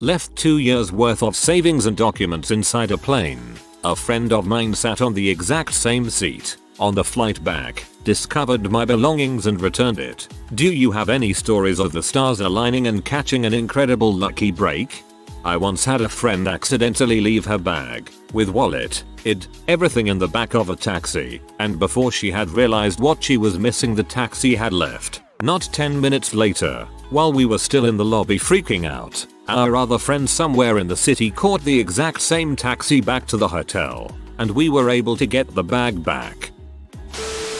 Left 2 years worth of savings and documents inside a plane. A friend of mine sat on the exact same seat. On the flight back, discovered my belongings and returned it. Do you have any stories of the stars aligning and catching an incredible lucky break? I once had a friend accidentally leave her bag, with wallet, everything in the back of a taxi, and before she had realized what she was missing, the taxi had left. Not 10 minutes later, while we were still in the lobby freaking out, our other friend somewhere in the city caught the exact same taxi back to the hotel, and we were able to get the bag back.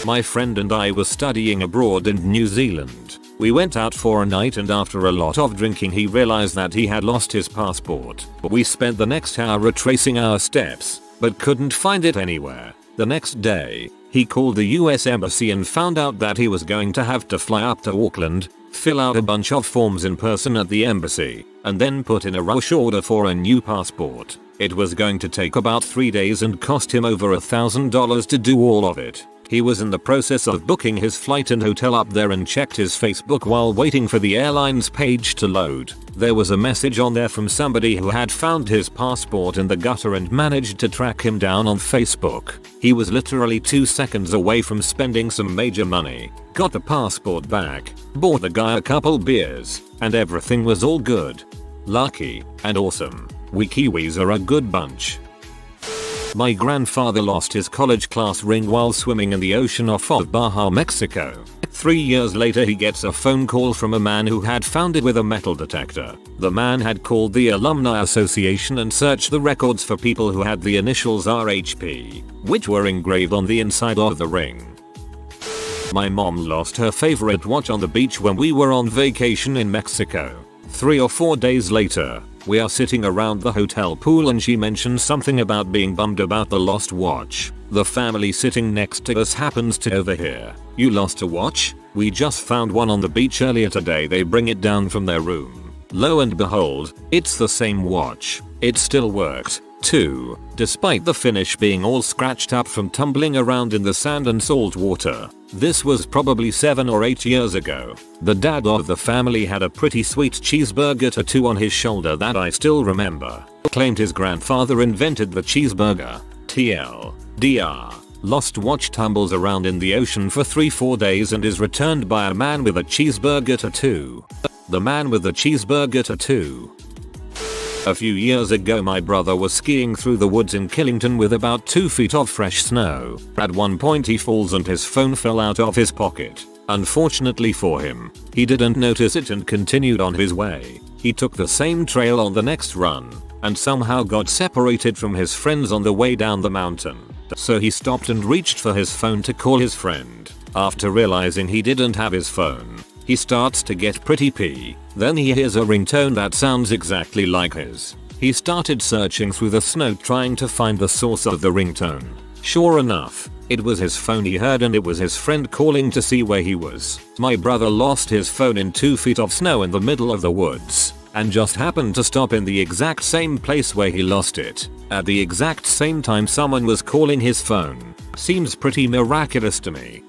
My friend and I were studying abroad in New Zealand. We went out for a night, and after a lot of drinking he realized that he had lost his passport. We spent the next hour retracing our steps, but couldn't find it anywhere. The next day, he called the US Embassy and found out that he was going to have to fly up to Auckland, fill out a bunch of forms in person at the embassy, and then put in a rush order for a new passport. It was going to take about 3 days and cost him over $1,000 to do all of it. He was in the process of booking his flight and hotel up there and checked his Facebook while waiting for the airline's page to load. There was a message on there from somebody who had found his passport in the gutter and managed to track him down on Facebook. He was literally 2 seconds away from spending some major money, got the passport back, bought the guy a couple beers, and everything was all good. Lucky and awesome. We Kiwis are a good bunch. My grandfather lost his college class ring while swimming in the ocean off of Baja, Mexico. 3 years later he gets a phone call from a man who had found it with a metal detector. The man had called the Alumni Association and searched the records for people who had the initials RHP, which were engraved on the inside of the ring. My mom lost her favorite watch on the beach when we were on vacation in Mexico. 3 or 4 days later, we are sitting around the hotel pool and she mentions something about being bummed about the lost watch. The family sitting next to us happens to overhear. "You lost a watch? We just found one on the beach earlier today." They bring it down from their room. Lo and behold, it's the same watch. It still worked, too, despite the finish being all scratched up from tumbling around in the sand and salt water. This was probably 7 or 8 years ago. The dad of the family had a pretty sweet cheeseburger tattoo on his shoulder that I still remember. Claimed his grandfather invented the cheeseburger. TLDR. Lost watch tumbles around in the ocean for 3-4 days and is returned by a man with a cheeseburger tattoo. The man with the cheeseburger tattoo. A few years ago my brother was skiing through the woods in Killington with about 2 feet of fresh snow. At one point he falls and his phone fell out of his pocket. Unfortunately for him, he didn't notice it and continued on his way. He took the same trail on the next run, and somehow got separated from his friends on the way down the mountain. So he stopped and reached for his phone to call his friend. After realizing he didn't have his phone, he starts to get pretty pee. Then he hears a ringtone that sounds exactly like his. He started searching through the snow trying to find the source of the ringtone. Sure enough, it was his phone he heard and it was his friend calling to see where he was. My brother lost his phone in 2 feet of snow in the middle of the woods, and just happened to stop in the exact same place where he lost it. At the exact same time someone was calling his phone. Seems pretty miraculous to me.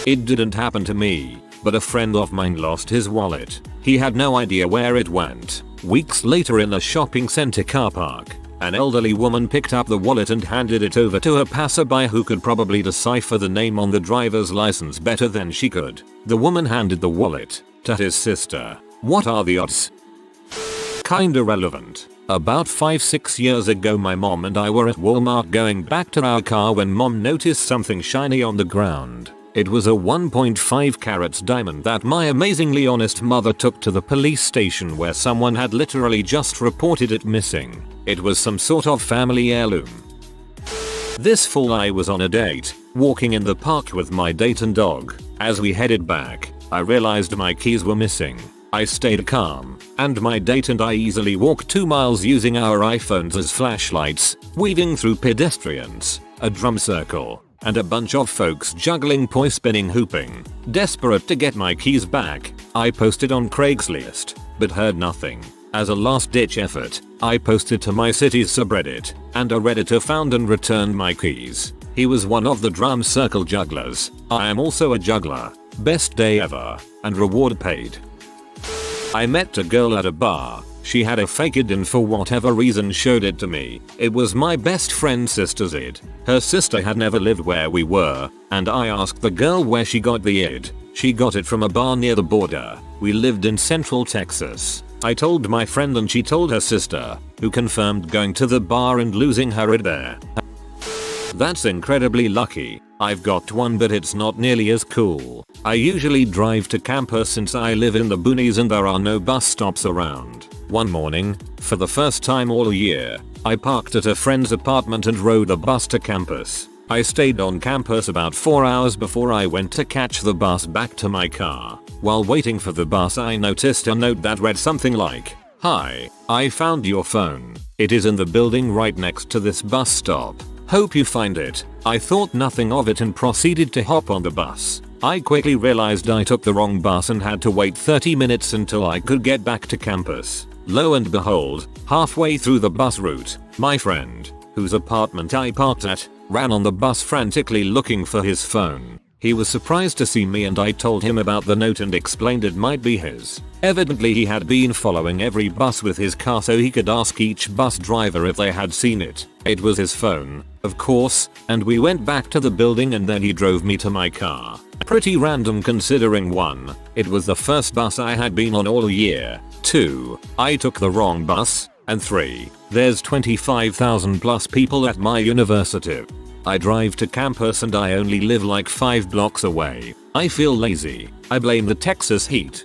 It didn't happen to me, but a friend of mine lost his wallet. He had no idea where it went. Weeks later in a shopping center car park, an elderly woman picked up the wallet and handed it over to a passerby who could probably decipher the name on the driver's license better than she could. The woman handed the wallet to his sister. What are the odds? Kinda relevant. About 5-6 years ago my mom and I were at Walmart going back to our car when mom noticed something shiny on the ground. It was a 1.5 carat diamond that my amazingly honest mother took to the police station where someone had literally just reported it missing. It was some sort of family heirloom. This fall I was on a date, walking in the park with my date and dog. As we headed back, I realized my keys were missing. I stayed calm, and my date and I easily walked 2 miles using our iPhones as flashlights, weaving through pedestrians, a drum circle, and a bunch of folks juggling, poi spinning, hooping. Desperate to get my keys back, I posted on Craigslist, but heard nothing. As a last-ditch effort, I posted to my city's subreddit, and a redditor found and returned my keys. He was one of the drum circle jugglers. I am also a juggler. Best day ever, and reward paid. I met a girl at a bar. She had a fake ID and for whatever reason showed it to me. It was my best friend's sister's ID. Her sister had never lived where we were, and I asked the girl where she got the ID. She got it from a bar near the border. We lived in Central Texas. I told my friend and she told her sister, who confirmed going to the bar and losing her ID there. That's incredibly lucky. I've got one, but it's not nearly as cool. I usually drive to campus since I live in the boonies and there are no bus stops around. One morning, for the first time all year, I parked at a friend's apartment and rode a bus to campus. I stayed on campus about 4 hours before I went to catch the bus back to my car. While waiting for the bus, I noticed a note that read something like, "Hi, I found your phone. It is in the building right next to this bus stop. Hope you find it." I thought nothing of it and proceeded to hop on the bus. I quickly realized I took the wrong bus and had to wait 30 minutes until I could get back to campus. Lo and behold, halfway through the bus route, my friend, whose apartment I parked at, ran on the bus frantically looking for his phone. He was surprised to see me and I told him about the note and explained it might be his. Evidently he had been following every bus with his car so he could ask each bus driver if they had seen it. It was his phone, of course, and we went back to the building and then he drove me to my car. Pretty random considering 1. It was the first bus I had been on all year. 2. I took the wrong bus. And 3. There's 25,000 plus people at my university. I drive to campus and I only live like 5 blocks away. I feel lazy. I blame the Texas heat.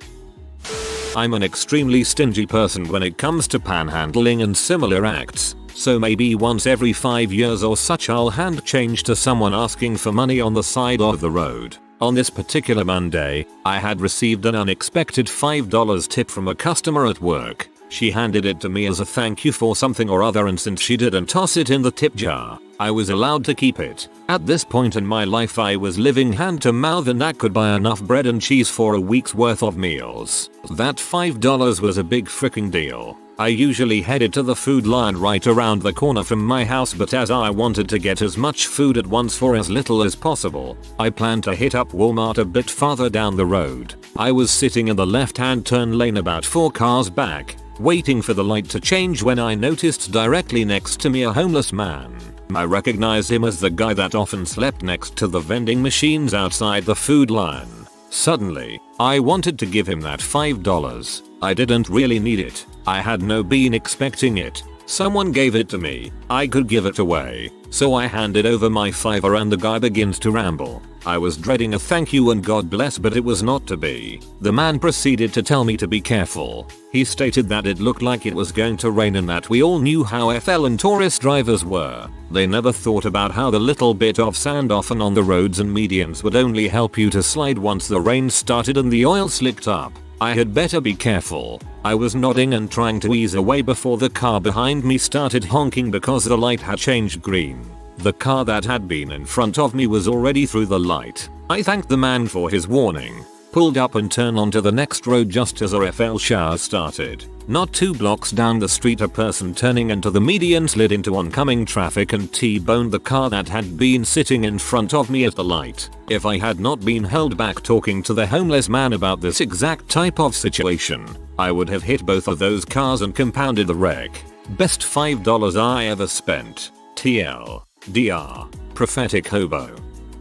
I'm an extremely stingy person when it comes to panhandling and similar acts, so maybe once every 5 years or such I'll hand change to someone asking for money on the side of the road. On this particular Monday, I had received an unexpected $5 tip from a customer at work. She handed it to me as a thank you for something or other, and since she didn't toss it in the tip jar, I was allowed to keep it. At this point in my life I was living hand to mouth and that could buy enough bread and cheese for a week's worth of meals. That $5 was a big freaking deal. I usually headed to the food line right around the corner from my house, but as I wanted to get as much food at once for as little as possible, I planned to hit up Walmart a bit farther down the road. I was sitting in the left-hand turn lane about 4 cars back, waiting for the light to change when I noticed directly next to me a homeless man. I recognized him as the guy that often slept next to the vending machines outside the food line. Suddenly, I wanted to give him that $5. I didn't really need it. I had been expecting it. Someone gave it to me. I could give it away. So I handed over my $5 and the guy begins to ramble. I was dreading a thank you and God bless, but it was not to be. The man proceeded to tell me to be careful. He stated that it looked like it was going to rain and that we all knew how FL and tourist drivers were. They never thought about how the little bit of sand often on the roads and medians would only help you to slide once the rain started and the oil slicked up. I had better be careful. I was nodding and trying to ease away before the car behind me started honking because the light had changed green. The car that had been in front of me was already through the light. I thanked the man for his warning, pulled up and turned onto the next road just as a FL shower started. Not 2 blocks down the street, a person turning into the median slid into oncoming traffic and T-boned the car that had been sitting in front of me at the light. If I had not been held back talking to the homeless man about this exact type of situation, I would have hit both of those cars and compounded the wreck. Best $5 I ever spent. TL. DR. Prophetic Hobo.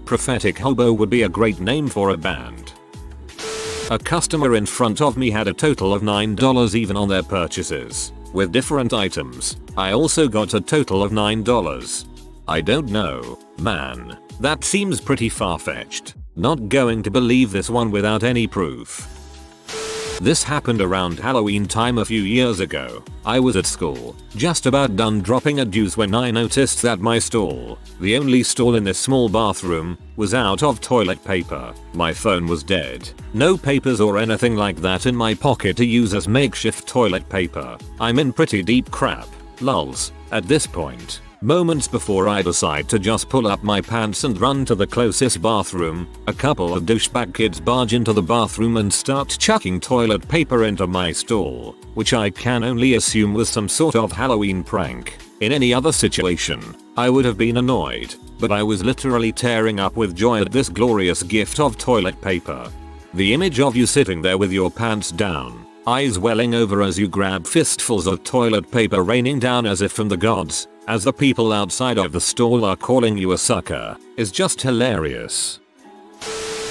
Prophetic Hobo would be a great name for a band. A customer in front of me had a total of $9 even on their purchases. With different items, I also got a total of $9. I don't know, man. That seems pretty far-fetched. Not going to believe this one without any proof. This happened around Halloween time a few years ago. I was at school, just about done dropping a deuce when I noticed that my stall, the only stall in this small bathroom, was out of toilet paper. My phone was dead. No papers or anything like that in my pocket to use as makeshift toilet paper. I'm in pretty deep crap. Lulz. At this point, moments before I decide to just pull up my pants and run to the closest bathroom, a couple of douchebag kids barge into the bathroom and start chucking toilet paper into my stall, which I can only assume was some sort of Halloween prank. In any other situation, I would have been annoyed, but I was literally tearing up with joy at this glorious gift of toilet paper. The image of you sitting there with your pants down, eyes welling over as you grab fistfuls of toilet paper raining down as if from the gods, as the people outside of the stall are calling you a sucker, is just hilarious.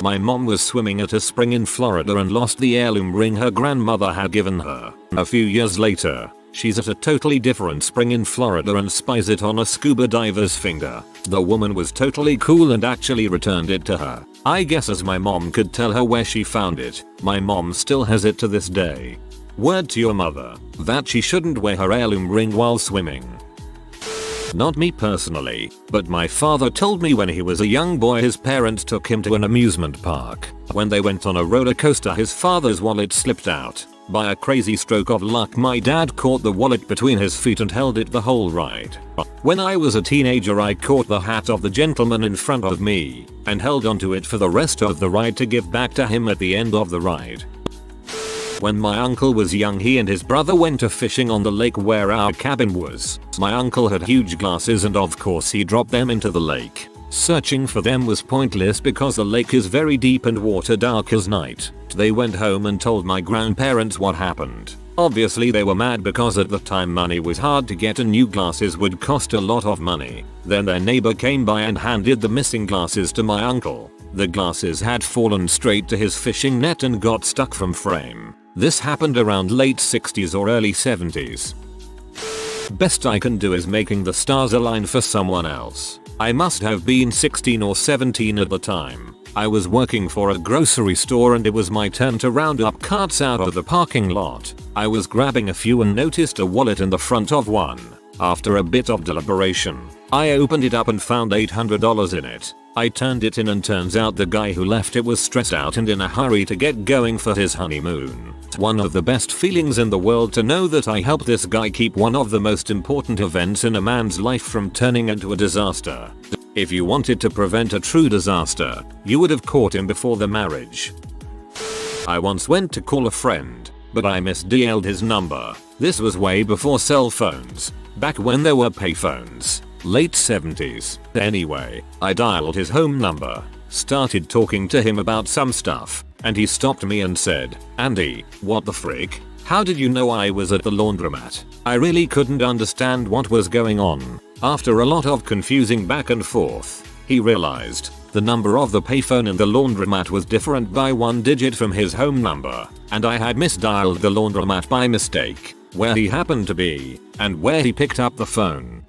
My mom was swimming at a spring in Florida and lost the heirloom ring her grandmother had given her. A few years later, she's at a totally different spring in Florida and spies it on a scuba diver's finger. The woman was totally cool and actually returned it to her. I guess as my mom could tell her where she found it, my mom still has it to this day. Word to your mother that she shouldn't wear her heirloom ring while swimming. Not me personally, but my father told me when he was a young boy his parents took him to an amusement park. When they went on a roller coaster his father's wallet slipped out. By a crazy stroke of luck my dad caught the wallet between his feet and held it the whole ride. When I was a teenager I caught the hat of the gentleman in front of me and held onto it for the rest of the ride to give back to him at the end of the ride. When my uncle was young he and his brother went to fishing on the lake where our cabin was. My uncle had huge glasses and of course he dropped them into the lake. Searching for them was pointless because the lake is very deep and water dark as night. They went home and told my grandparents what happened. Obviously they were mad because at the time money was hard to get and new glasses would cost a lot of money. Then their neighbor came by and handed the missing glasses to my uncle. The glasses had fallen straight to his fishing net and got stuck from frame. This happened around late 60s or early 70s. Best I can do is making the stars align for someone else. I must have been 16 or 17 at the time. I was working for a grocery store and it was my turn to round up carts out of the parking lot. I was grabbing a few and noticed a wallet in the front of one. After a bit of deliberation, I opened it up and found $800 in it. I turned it in and turns out the guy who left it was stressed out and in a hurry to get going for his honeymoon. One of the best feelings in the world to know that I helped this guy keep one of the most important events in a man's life from turning into a disaster. If you wanted to prevent a true disaster, you would have caught him before the marriage. I once went to call a friend, but I misdialed his number. This was way before cell phones, back when there were payphones. Late 70s. Anyway, I dialed his home number, started talking to him about some stuff, and he stopped me and said, "Andy, what the frick? How did you know I was at the laundromat?" I really couldn't understand what was going on. After a lot of confusing back and forth, he realized the number of the payphone in the laundromat was different by one digit from his home number, and I had misdialed the laundromat by mistake, where he happened to be, and where he picked up the phone.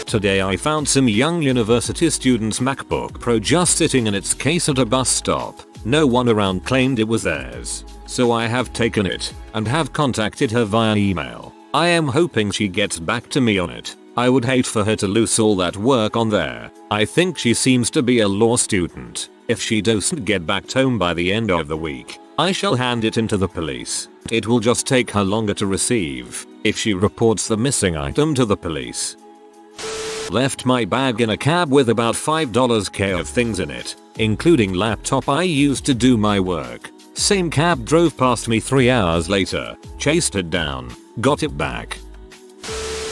Today I found some young university student's MacBook Pro just sitting in its case at a bus stop. No one around claimed it was theirs, so I have taken it and have contacted her via email. I am hoping she gets back to me on it. I would hate for her to lose all that work on there. I think she seems to be a law student. If she doesn't get back home by the end of the week, I shall hand it in to the police. It will just take her longer to receive if she reports the missing item to the police. Left my bag in a cab with about $5k of things in it, including laptop I used to do my work. Same cab drove past me 3 hours later, chased it down, got it back.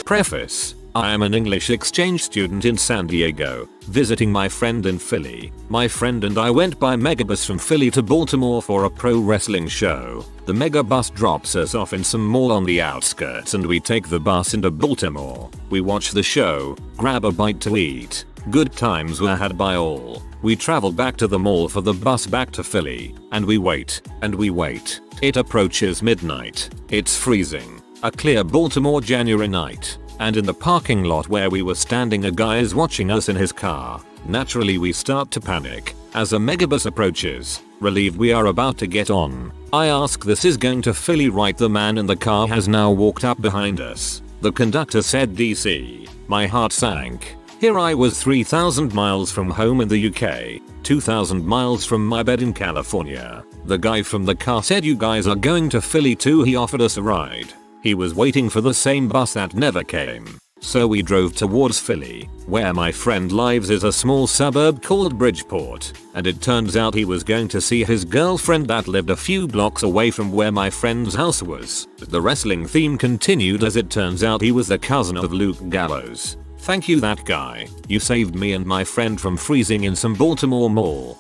Preface: I am an English exchange student in San Diego, visiting my friend in Philly. My friend and I went by megabus from Philly to Baltimore for a pro wrestling show. The megabus drops us off in some mall on the outskirts and we take the bus into Baltimore. We watch the show, grab a bite to eat. Good times were had by all. We travel back to the mall for the bus back to Philly, and we wait, and we wait. It approaches midnight. It's freezing. A clear Baltimore January night. And in the parking lot where we were standing a guy is watching us in his car. Naturally we start to panic as a megabus approaches, relieved we are about to get on. I ask, "This is going to Philly, right?" The man in the car has now walked up behind us. The conductor said DC. My heart sank. Here I was 3,000 miles from home in the UK, 2,000 miles from my bed in California. The guy from the car said, "You guys are going to Philly too?" He offered us a ride. He was waiting for the same bus that never came. So we drove towards Philly. Where my friend lives is a small suburb called Bridgeport, and it turns out he was going to see his girlfriend that lived a few blocks away from where my friend's house was. The wrestling theme continued as it turns out he was the cousin of Luke Gallows. Thank you, that guy. You saved me and my friend from freezing in some Baltimore mall.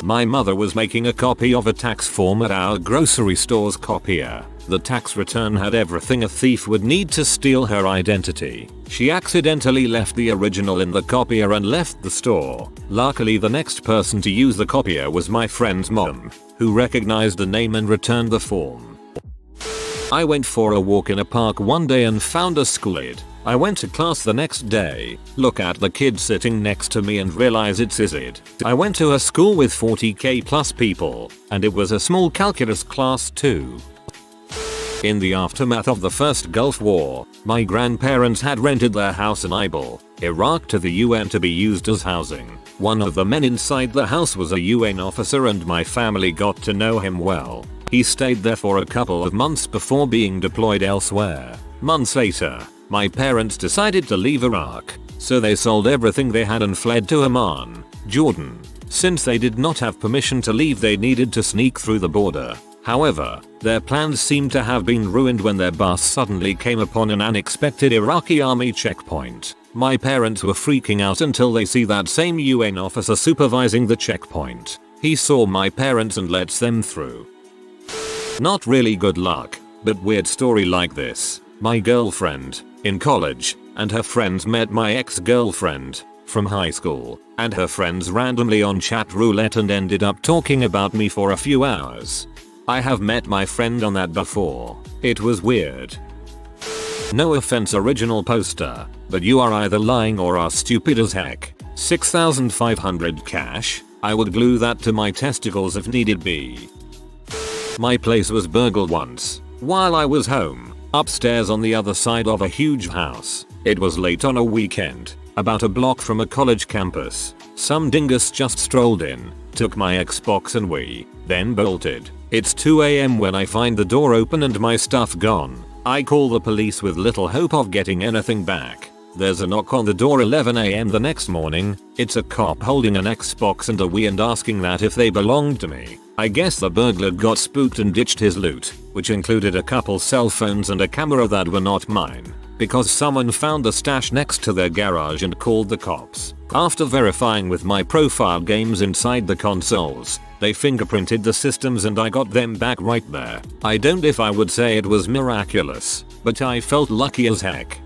My mother was making a copy of a tax form at our grocery store's copier. The tax return had everything a thief would need to steal her identity. She accidentally left the original in the copier and left the store. Luckily, the next person to use the copier was my friend's mom, who recognized the name and returned the form. I went for a walk in a park one day and found a squid. I went to class the next day, look at the kid sitting next to me and realize it's Izid. I went to a school with 40k plus people, and it was a small calculus class too. In the aftermath of the first Gulf War, my grandparents had rented their house in Ibil, Iraq to the UN to be used as housing. One of the men inside the house was a UN officer and my family got to know him well. He stayed there for a couple of months before being deployed elsewhere. Months later, my parents decided to leave Iraq, so they sold everything they had and fled to Amman, Jordan. Since they did not have permission to leave, they needed to sneak through the border. However, their plans seemed to have been ruined when their bus suddenly came upon an unexpected Iraqi army checkpoint. My parents were freaking out until they see that same UN officer supervising the checkpoint. He saw my parents and lets them through. Not really good luck, but weird story like this. My girlfriend, in college, and her friends met my ex-girlfriend from high school, and her friends randomly on chat roulette and ended up talking about me for a few hours. I have met my friend on that before. It was weird. No offense original poster, but you are either lying or are stupid as heck. 6,500 cash. I would glue that to my testicles if needed be. My place was burgled once, while I was home, upstairs on the other side of a huge house. It was late on a weekend, about a block from a college campus. Some dingus just strolled in, took my Xbox and Wii, then bolted. It's 2 AM when I find the door open and my stuff gone. I call the police with little hope of getting anything back. There's a knock on the door 11 AM the next morning. It's a cop holding an Xbox and a Wii and asking that if they belonged to me. I guess the burglar got spooked and ditched his loot, which included a couple cell phones and a camera that were not mine, because someone found the stash next to their garage and called the cops. After verifying with my profile games inside the consoles, they fingerprinted the systems and I got them back right there. I don't know if I would say it was miraculous, but I felt lucky as heck.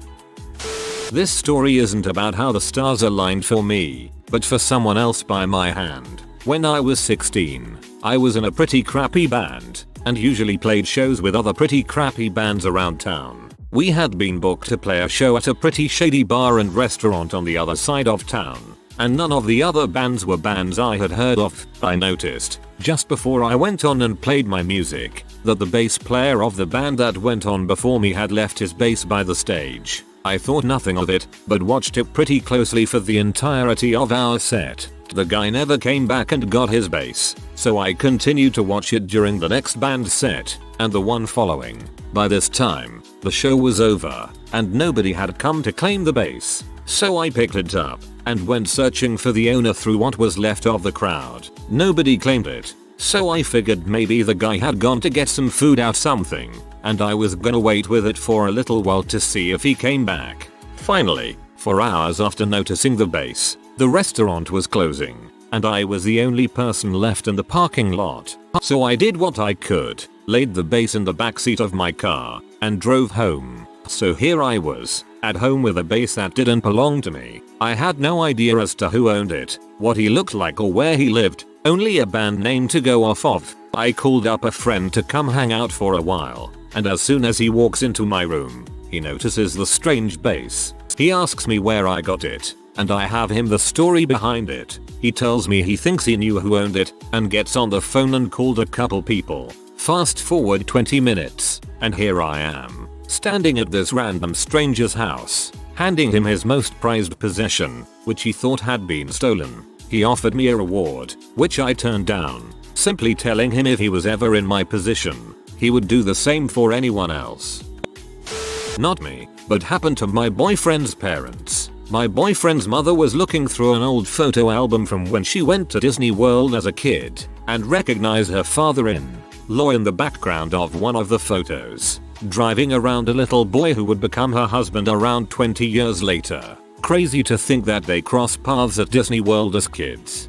This story isn't about how the stars aligned for me, but for someone else by my hand. When I was 16, I was in a pretty crappy band, and usually played shows with other pretty crappy bands around town. We had been booked to play a show at a pretty shady bar and restaurant on the other side of town, and none of the other bands were bands I had heard of. I noticed, just before I went on and played my music, that the bass player of the band that went on before me had left his bass by the stage. I thought nothing of it, but watched it pretty closely for the entirety of our set. The guy never came back and got his bass, so I continued to watch it during the next band set, and the one following. By this time, the show was over, and nobody had come to claim the bass, so I picked it up, and went searching for the owner through what was left of the crowd. Nobody claimed it, so I figured maybe the guy had gone to get some food or something, and I was gonna wait with it for a little while to see if he came back. Finally, 4 hours after noticing the bass, the restaurant was closing, and I was the only person left in the parking lot. So I did what I could, laid the bass in the backseat of my car, and drove home. So here I was, at home with a bass that didn't belong to me. I had no idea as to who owned it, what he looked like or where he lived, only a band name to go off of. I called up a friend to come hang out for a while, and as soon as he walks into my room, he notices the strange bass. He asks me where I got it, and I have him the story behind it. He tells me he thinks he knew who owned it, and gets on the phone and called a couple people. Fast forward 20 minutes, and here I am, standing at this random stranger's house, handing him his most prized possession, which he thought had been stolen. He offered me a reward, which I turned down, simply telling him if he was ever in my position, he would do the same for anyone else. Not me, but happened to my boyfriend's parents. My boyfriend's mother was looking through an old photo album from when she went to Disney World as a kid, and recognized her father in law in the background of one of the photos, driving around a little boy who would become her husband around 20 years later. Crazy to think that they crossed paths at Disney World as kids.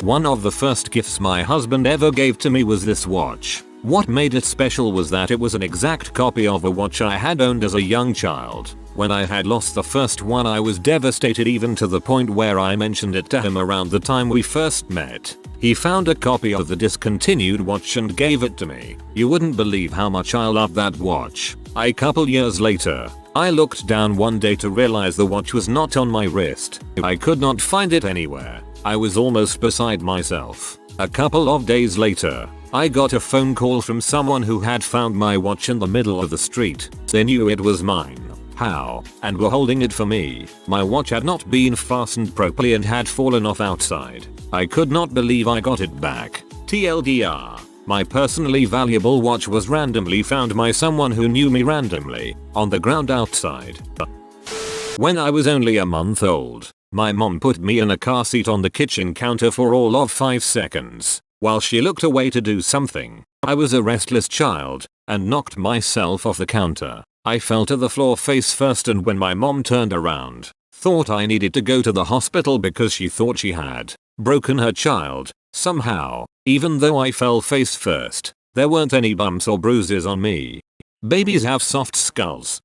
One of the first gifts my husband ever gave to me was this watch. What made it special was that it was an exact copy of a watch I had owned as a young child. When I had lost the first one, I was devastated, even to the point where I mentioned it to him around the time we first met. He found a copy of the discontinued watch and gave it to me. You wouldn't believe how much I loved that watch. A couple years later, I looked down one day to realize the watch was not on my wrist. I could not find it anywhere. I was almost beside myself. A couple of days later, I got a phone call from someone who had found my watch in the middle of the street. They knew it was mine. How? And were holding it for me. My watch had not been fastened properly and had fallen off outside. I could not believe I got it back. TLDR. My personally valuable watch was randomly found by someone who knew me randomly, on the ground outside. When I was only a month old, my mom put me in a car seat on the kitchen counter for all of 5 seconds, while she looked away to do something. I was a restless child, and knocked myself off the counter. I fell to the floor face first, and when my mom turned around, thought I needed to go to the hospital because she thought she had broken her child. Somehow, even though I fell face first, there weren't any bumps or bruises on me. Babies have soft skulls.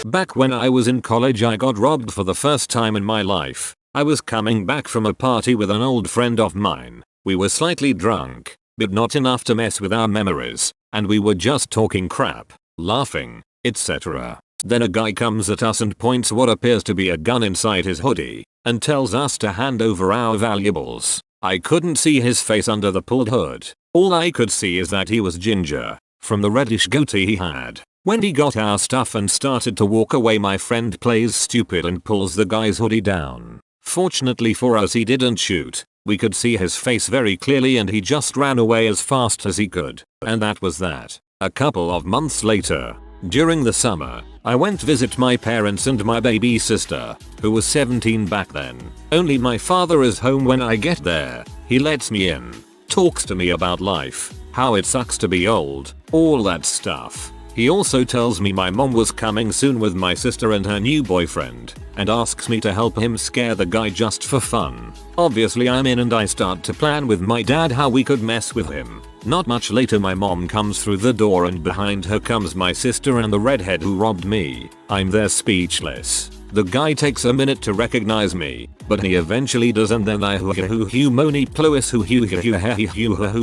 Back when I was in college, I got robbed for the first time in my life. I was coming back from a party with an old friend of mine. We were slightly drunk, but not enough to mess with our memories, and we were just talking crap, laughing, etc. Then a guy comes at us and points what appears to be a gun inside his hoodie, and tells us to hand over our valuables. I couldn't see his face under the pulled hood. All I could see is that he was ginger, from the reddish goatee he had. When he got our stuff and started to walk away, my friend plays stupid and pulls the guy's hoodie down. Fortunately for us, he didn't shoot. We could see his face very clearly, and he just ran away as fast as he could. And that was that. A couple of months later, during the summer, I went to visit my parents and my baby sister, who was 17 back then. Only my father is home when I get there. He lets me in, talks to me about life, how it sucks to be old, all that stuff. He also tells me my mom was coming soon with my sister and her new boyfriend, and asks me to help him scare the guy just for fun. Obviously I'm in, and I start to plan with my dad how we could mess with him. Not much later, my mom comes through the door, and behind her comes my sister and the redhead who robbed me. I'm there speechless. The guy takes a minute to recognize me, but he eventually does, and then I hu moni pluis hu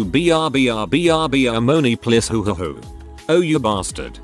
br moni plis hu. Oh, you bastard.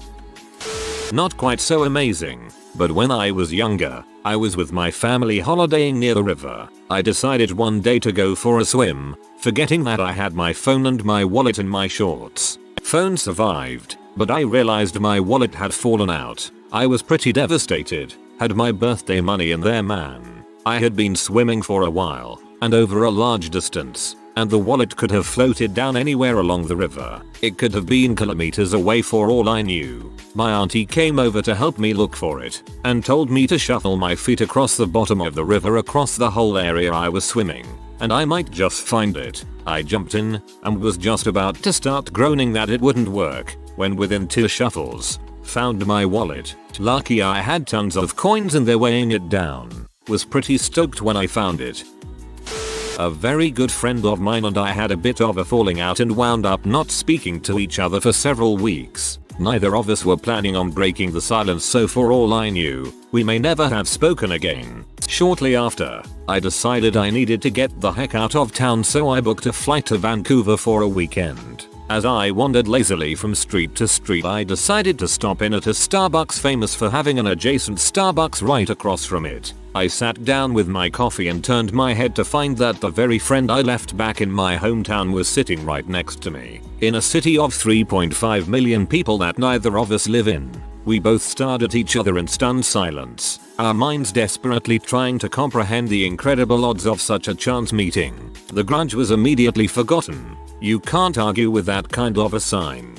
Not quite so amazing, but when I was younger, I was with my family holidaying near the river. I decided one day to go for a swim, forgetting that I had my phone and my wallet in my shorts. Phone survived, but I realized my wallet had fallen out. I was pretty devastated, had my birthday money in there, man. I had been swimming for a while, and over a large distance, and the wallet could have floated down anywhere along the river. It could have been kilometers away for all I knew. My auntie came over to help me look for it, and told me to shuffle my feet across the bottom of the river across the whole area I was swimming, and I might just find it. I jumped in, and was just about to start groaning that it wouldn't work, when within 2 shuffles, found my wallet. Lucky I had tons of coins and they're weighing it down. Was pretty stoked when I found it. A very good friend of mine and I had a bit of a falling out and wound up not speaking to each other for several weeks. Neither of us were planning on breaking the silence, so for all I knew, we may never have spoken again. Shortly after, I decided I needed to get the heck out of town, so I booked a flight to Vancouver for a weekend. As I wandered lazily from street to street, I decided to stop in at a Starbucks famous for having an adjacent Starbucks right across from it. I sat down with my coffee and turned my head to find that the very friend I left back in my hometown was sitting right next to me. In a city of 3.5 million people that neither of us live in, we both stared at each other in stunned silence, our minds desperately trying to comprehend the incredible odds of such a chance meeting. The grudge was immediately forgotten. You can't argue with that kind of a sign.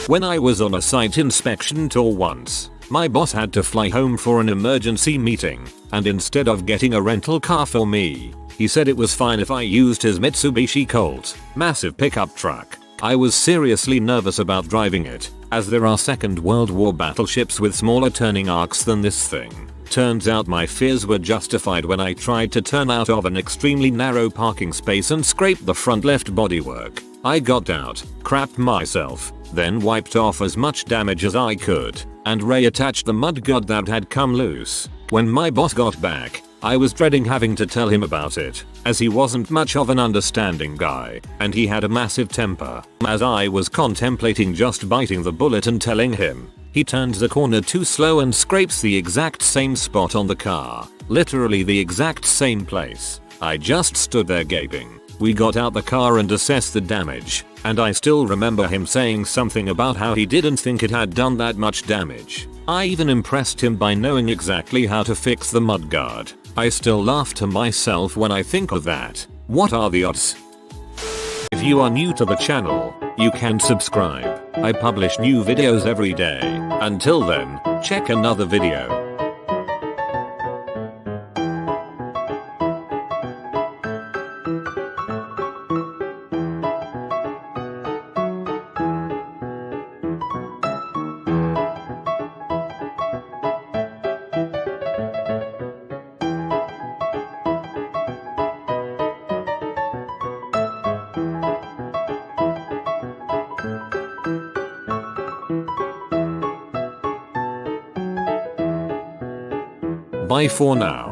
When I was on a site inspection tour once, my boss had to fly home for an emergency meeting, and instead of getting a rental car for me, he said it was fine if I used his Mitsubishi Colt massive pickup truck. I was seriously nervous about driving it, as there are Second World War battleships with smaller turning arcs than this thing. Turns out my fears were justified when I tried to turn out of an extremely narrow parking space and scraped the front left bodywork. I got out, crapped myself, then wiped off as much damage as I could, and reattached the mudguard that had come loose. When my boss got back, I was dreading having to tell him about it, as he wasn't much of an understanding guy, and he had a massive temper. As I was contemplating just biting the bullet and telling him, he turns the corner too slow and scrapes the exact same spot on the car. Literally the exact same place. I just stood there gaping. We got out the car and assessed the damage, and I still remember him saying something about how he didn't think it had done that much damage. I even impressed him by knowing exactly how to fix the mudguard. I still laugh to myself when I think of that. What are the odds? If you are new to the channel, you can subscribe. I publish new videos every day. Until then, check another video. Bye for now.